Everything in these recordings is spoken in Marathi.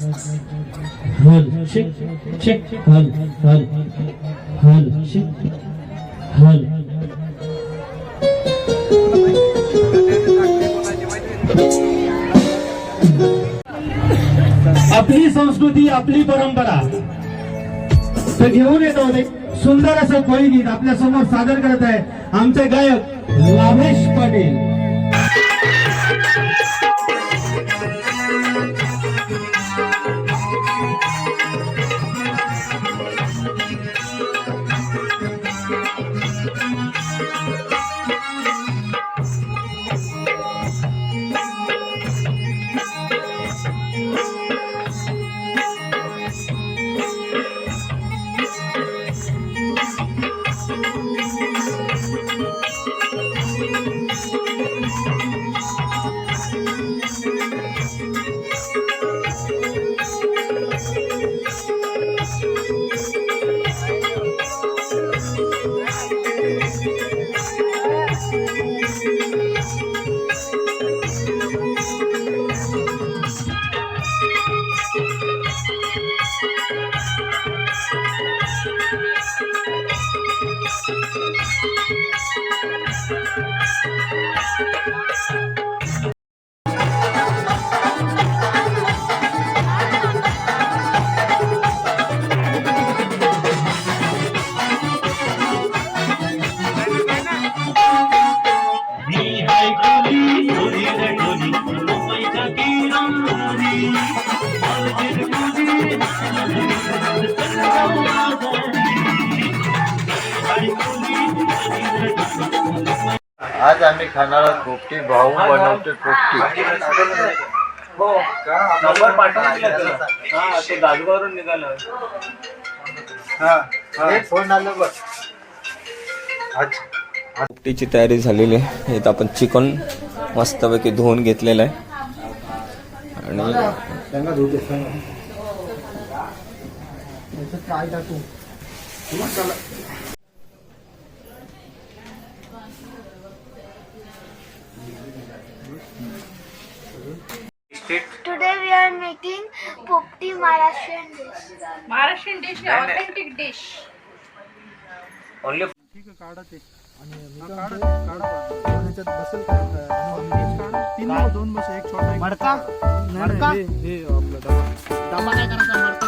हल शिक शिक हल हल हल शिक हल. आपली संस्कृती आपली परंपरा तर घेऊन येतो एक सुंदर असं कोळी गीत आपल्या समोर सादर करत आहे आमचे गायक लाभेश पाटील. आज आम्ही खाणार आहोत पोपटी. भाऊ बनवतो पोपटी. हो का नंबर पाठवून दिला त्याला. हा ते दादगावरून निघाला. हा फोन आला बघ. पोपटीची तयारी झालेली आहे. इथं आपण चिकन मस्तपैकी धुवून घेतलेलं आहे आणि Today we are making popti Maharashtrian dish. Maharashtrian dish, authentic dish. Only ठीक आहे काढा ते आणि काढा बसेल का तीन दोन बस एक छोटा एक मडका मडका हे आपलं डबा काय करायचा मडका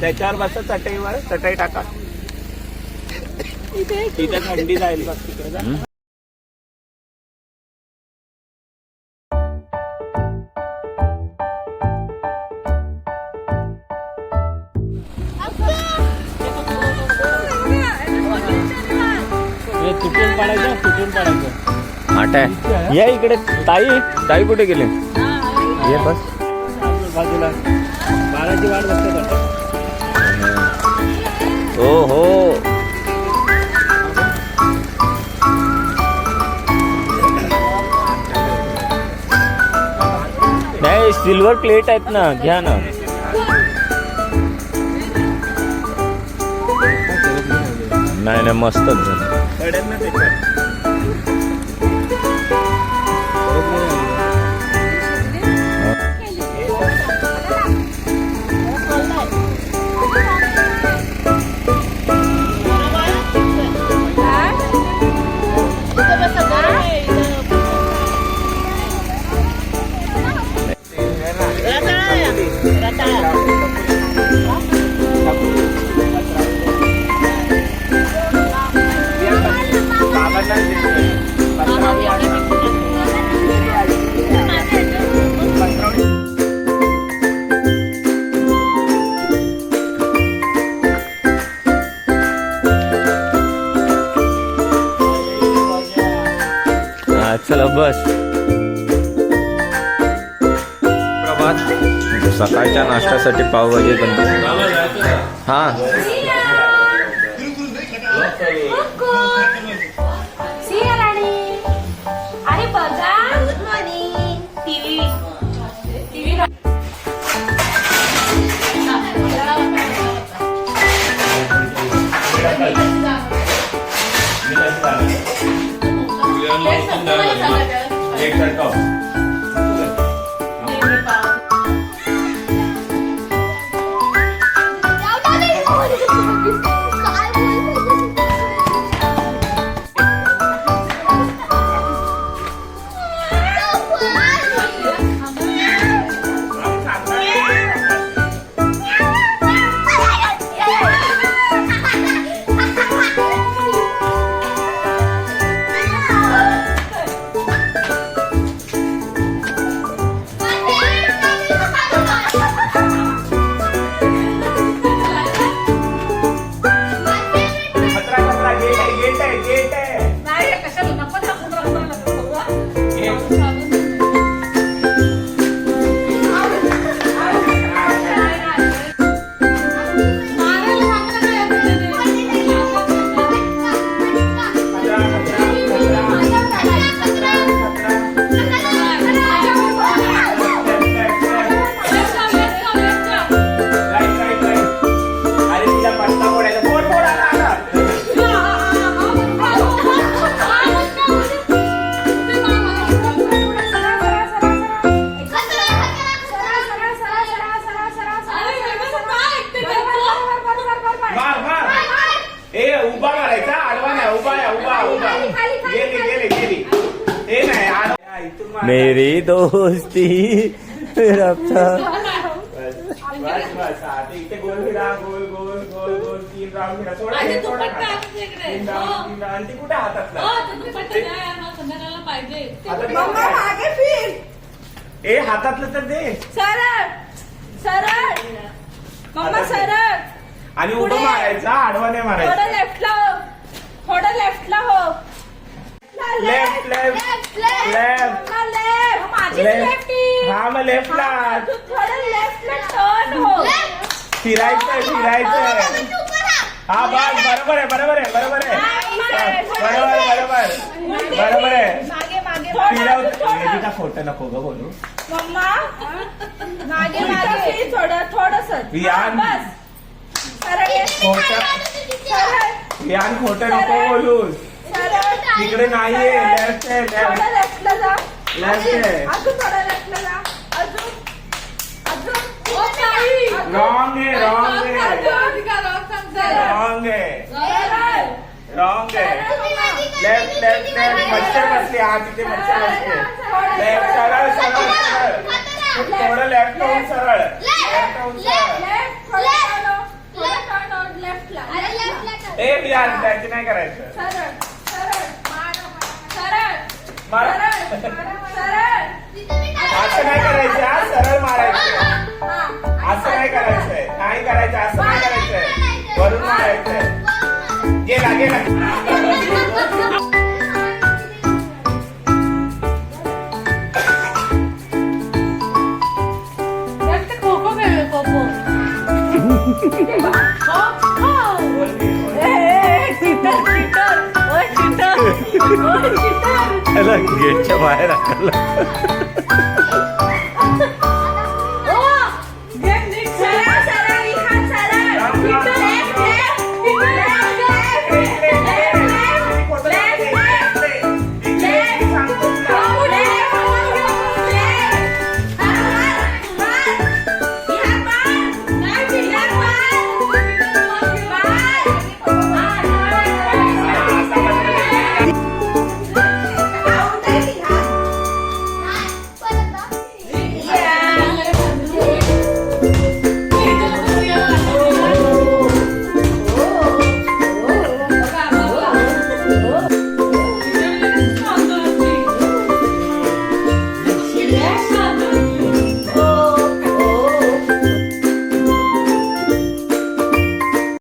त्याच्यावर बसा चटईवर. चटई टाका. तिथे थंडी जाईल बघ तिकडे जा. तुटून पडायचं आठ आहे. या इकडे ताई कुठे गेले. ये बस बाजूला बाळाची वाट बघते. हो हो नाही सिल्वर प्लेट आहेत ना घ्या ना. नाही नाही मस्तच झालं. कळेल ना त्याच्यात. हा चला बस. प्रभात सकाळच्या नाश्त्यासाठी पावभाजी बनते. हा अरे बघा गुड मॉर्निंग. टीव्ही उभा मारायचा, आडवा नाही. उभा गेली. हे नाही इथून मेरी दोस्ती रफ्ता. बस इथे गोल फिरा, गोल 3 राऊंड फिरा. सोडा आणि ती कुठे हातातला ए हातातलं तर दे. सरळ मम्मा सरळ. आणि उभं मारायचा, आडवा नाही मारायचा. थोडं लेफ्टला हो. लेफ्ट हा मग लेफ्टला फिरायचंय. हा बस बरोबर आहे. फिरव खोटं नको ग बोलू. मम्मा मागे थोडस खोटं नको बोलू. तिकडे नाहीये. लेफ्ट आहे. लेफ्टला जा. लेफ्ट आहे. रॉंग आहे. लेफ्ट मच्छर बसली. हा तिथे मच्छर बसले. लेफ्ट सरळ. थोडं लेफ्ट होऊन सरळ. ए बिहार त्याची नाही करायचं. असं नाही करायचं. सरळ मारायचं. असं नाही करायचंय. नाही करायचं. असं नाही करायचंय. वरून मारायचंय. गेला त्याला गेटच्या बाहेर टाकलं.